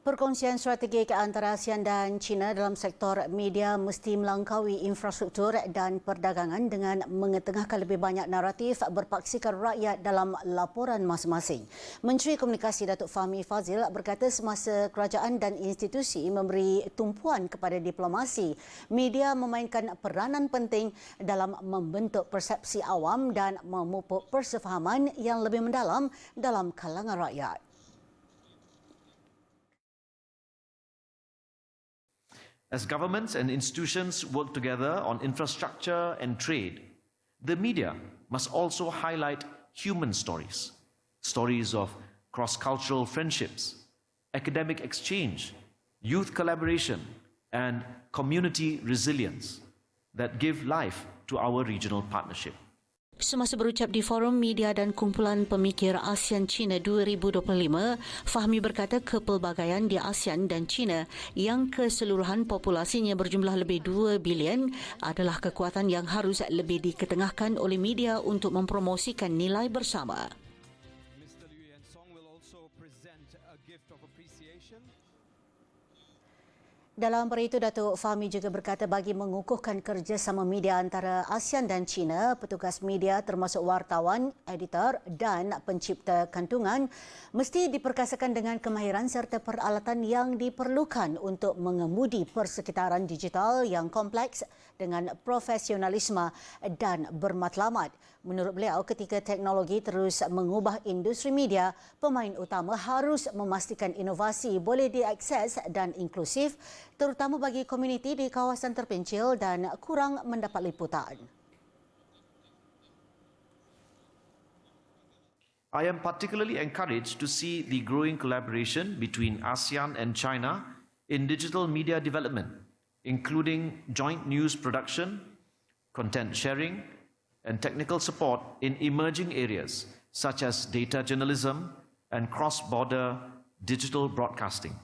Perkongsian strategik antara ASEAN dan China dalam sektor media mesti melangkaui infrastruktur dan perdagangan dengan mengetengahkan lebih banyak naratif berpaksikan rakyat dalam laporan masing-masing. Menteri Komunikasi Datuk Fahmi Fadzil berkata semasa kerajaan dan institusi memberi tumpuan kepada diplomasi, media memainkan peranan penting dalam membentuk persepsi awam dan memupuk persefahaman yang lebih mendalam dalam kalangan rakyat. As governments and institutions work together on infrastructure and trade, the media must also highlight human stories, stories of cross-cultural friendships, academic exchange, youth collaboration, and community resilience that give life to our regional partnership. Semasa berucap di Forum Media dan Kumpulan Pemikir ASEAN-China 2025, Fahmi berkata kepelbagaian di ASEAN dan China yang keseluruhan populasinya berjumlah lebih 2 bilion adalah kekuatan yang harus lebih diketengahkan oleh media untuk mempromosikan nilai bersama. Mr. Liu Yansong will also present a gift of appreciation. Dalam perkara itu, Datuk Fahmi juga berkata bagi mengukuhkan kerjasama media antara ASEAN dan China, petugas media termasuk wartawan, editor dan pencipta kantungan mesti diperkasakan dengan kemahiran serta peralatan yang diperlukan untuk mengemudi persekitaran digital yang kompleks dengan profesionalisme dan bermatlamat. Menurut beliau, ketika teknologi terus mengubah industri media, pemain utama harus memastikan inovasi boleh diakses dan inklusif, terutama bagi komuniti di kawasan terpencil dan kurang mendapat liputan. I am particularly encouraged to see the growing collaboration between ASEAN and China in digital media development, including joint news production, content sharing, and technical support in emerging areas such as data journalism and cross-border digital broadcasting.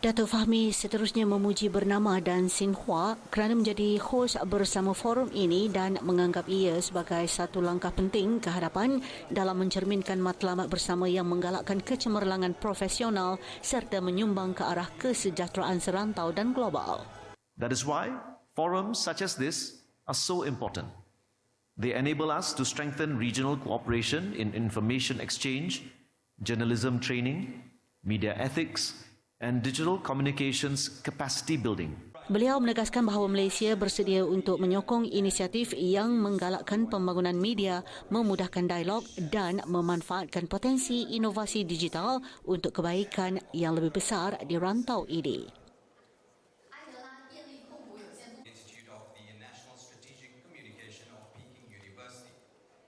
Datuk Fahmi seterusnya memuji Bernama dan Xinhua kerana menjadi hos bersama forum ini dan menganggap ia sebagai satu langkah penting ke hadapan dalam mencerminkan matlamat bersama yang menggalakkan kecemerlangan profesional serta menyumbang ke arah kesejahteraan serantau dan global. That is why forums such as this are so important. They enable us to strengthen regional cooperation in information exchange, journalism training, media ethics, and digital communications capacity building. Beliau menegaskan bahawa Malaysia bersedia untuk menyokong inisiatif yang menggalakkan pembangunan media, memudahkan dialog dan memanfaatkan potensi inovasi digital untuk kebaikan yang lebih besar di rantau ini. Institute of the National Strategic Communication of Peking University.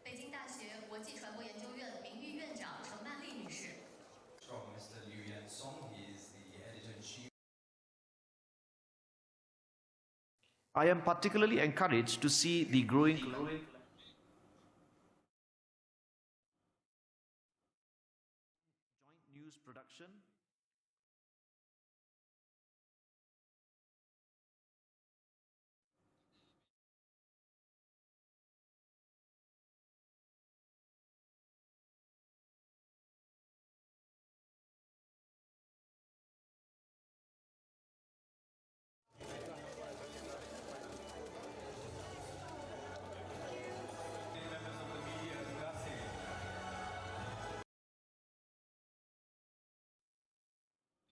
北京大学国际传播研究院名誉院长程曼丽女士。 From Mr. Liu Yansong, he is the editor-in-chief. I am particularly encouraged to see the growing